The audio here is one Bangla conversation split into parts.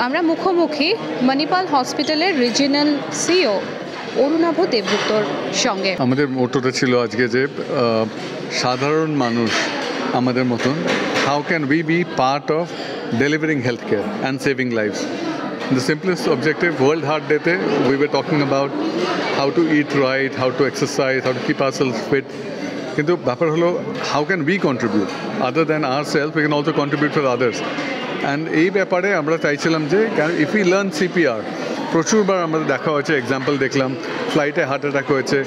আমরা মুখোমুখি মণিপাল হসপিটালের রিজিনাল সিও অরুণাভ দেবগুপ্তর সঙ্গে। আমাদের মোটোটা ছিল আজকে যে সাধারণ মানুষ আমাদের মতন, how can we be part of delivering health care and saving lives. The simplest objective, World Heart Day, we were talking about how to eat right, how to exercise, how to keep ourselves fit. কিন্তু ব্যাপার হলো, how can we contribute? Other than ourselves, we can also contribute for others. And এই ব্যাপারে আমরা চাইছিলাম যে if we learn CPR, প্রচুরবার আমাদের দেখা হয়েছে, এক্সাম্পল দেখলাম ফ্লাইটে হার্ট অ্যাটাক হয়েছে,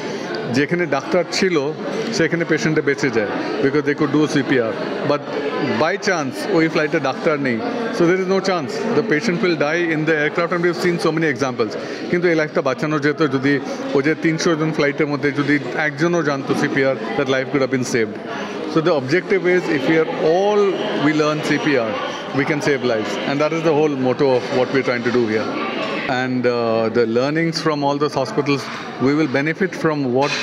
যেখানে ডাক্তার ছিল সেখানে পেশেন্টে বেঁচে যায় because they could do CPR, but by chance ওই ফ্লাইটে ডাক্তার নেই, so there is no chance the patient will die in the aircraft, and we have seen so many examples. কিন্তু এই লাইফটা বাঁচানো যেত যদি ওই যে 300 জন ফ্লাইটের মধ্যে যদি একজনও জানতো CPR, that life could have been saved. So the objective is, if we learn CPR, we can save lives, and that is the whole motto of what we're trying to do here. And the learnings from all those hospitals, we will benefit from what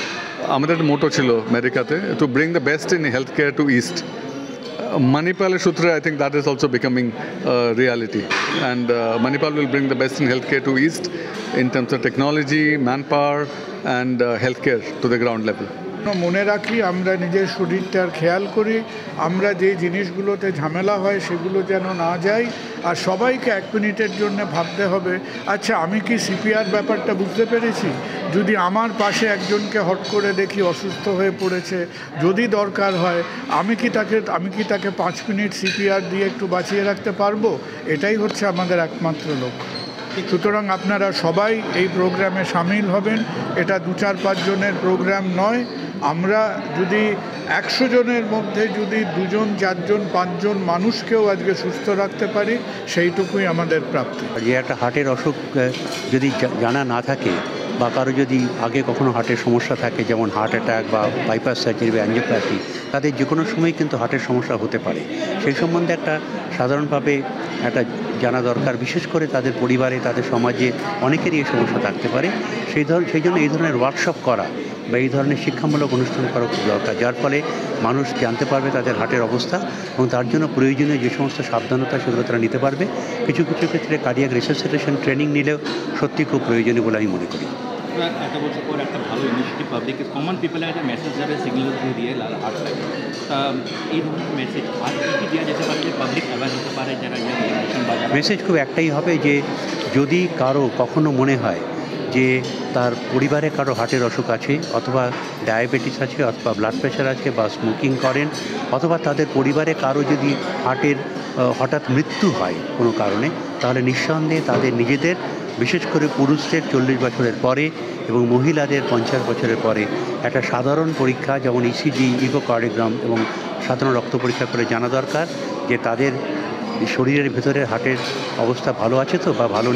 আমাদের মোটো ছিল আমেরিকাতে, to bring the best in healthcare to East. Manipal Sutra, I think that is also becoming a reality, and Manipal will bring the best in healthcare to East in terms of technology, manpower, and healthcare to the ground level. মনে রাখি, আমরা নিজের শরীরটার খেয়াল করি, আমরা যে জিনিসগুলোতে ঝামেলা হয় সেগুলো যেন না যায়। আর সবাইকে 1 মিনিটের জন্য ভাবতে হবে, আচ্ছা আমি কি CPR ব্যাপারটা বুঝতে পেরেছি? যদি আমার পাশে একজনকে হট করে দেখি অসুস্থ হয়ে পড়েছে, যদি দরকার হয় আমি কি তাকে 5 মিনিট CPR দিয়ে একটু বাঁচিয়ে রাখতে পারবো? এটাই হচ্ছে আমাদের একমাত্র লক্ষ্য। সুতরাং আপনারা সবাই এই প্রোগ্রামে সামিল হবেন। এটা 2-4-5 জনের প্রোগ্রাম নয়। আমরা যদি 100 জনের মধ্যে যদি 2 জন 4 জন 5 জন মানুষকেও আজকে সুস্থ রাখতে পারি, সেইটুকুই আমাদের প্রাপ্তি। যে একটা হার্টের অসুখ যদি জানা না থাকে, বা কারো যদি আগে কখনো হার্টের সমস্যা থাকে, যেমন হার্ট অ্যাটাক বা বাইপাস সার্জারি বা অ্যাঞ্জিওপ্লাস্টি, তাদের যে কোনো সময় কিন্তু হার্টের সমস্যা হতে পারে। সেই সম্বন্ধে একটা সাধারণভাবে একটা জানা দরকার, বিশেষ করে তাদের পরিবারে, তাদের সমাজে অনেকেরই এই সমস্যা থাকতে পারে। সেই জন্য এই ধরনের ওয়ার্কশপ করা বা এই ধরনের শিক্ষামূলক অনুষ্ঠান করা খুব দরকার, যার ফলে মানুষ জানতে পারবে তাদের হার্টের অবস্থা এবং তার জন্য প্রয়োজনীয় যে সমস্ত সাবধানতা সেগুলো তারা নিতে পারবে। কিছু কিছু ক্ষেত্রে কার্ডিয়াক রিসাসিটেশন ট্রেনিং নিলেও সত্যি খুব প্রয়োজনীয় বলে আমি মনে করি। এত বছর পর একটা ভালো ইনিশিয়েটিভ, পাবলিক কমন পিপলের একটা মেসেজ যাবে সিগন্যাল থ্রু দিয়ে হার্ট লাইন, এই ধরনের মেসেজ আর কি দেওয়া যেতে পারে যে পাবলিক অ্যাওয়ার হতে পারে? যারা মেসেজ খুব একটাই হবে যে যদি কারো কখনো মনে হয় যে তার পরিবারে কারো হার্টের অসুখ আছে, অথবা ডায়াবেটিস আছে, অথবা ব্লাড প্রেশার আছে, বা স্মোকিং করেন, অথবা তাদের পরিবারে কারো যদি হার্টের হঠাৎ মৃত্যু হয় কোনো কারণে, তাহলে নিঃসন্দেহে তাদের নিজেদের, বিশেষ করে পুরুষদের 40 বছরের পরে এবং মহিলাদের 50 বছরের পরে একটা সাধারণ পরীক্ষা, যেমন ECG, ইকোকার্ডিওগ্রাম এবং সাধারণ রক্ত পরীক্ষা করে জানা দরকার যে তাদের শরীরের ভেতরে হার্টের অবস্থা ভালো আছে তো বা ভালো নেই।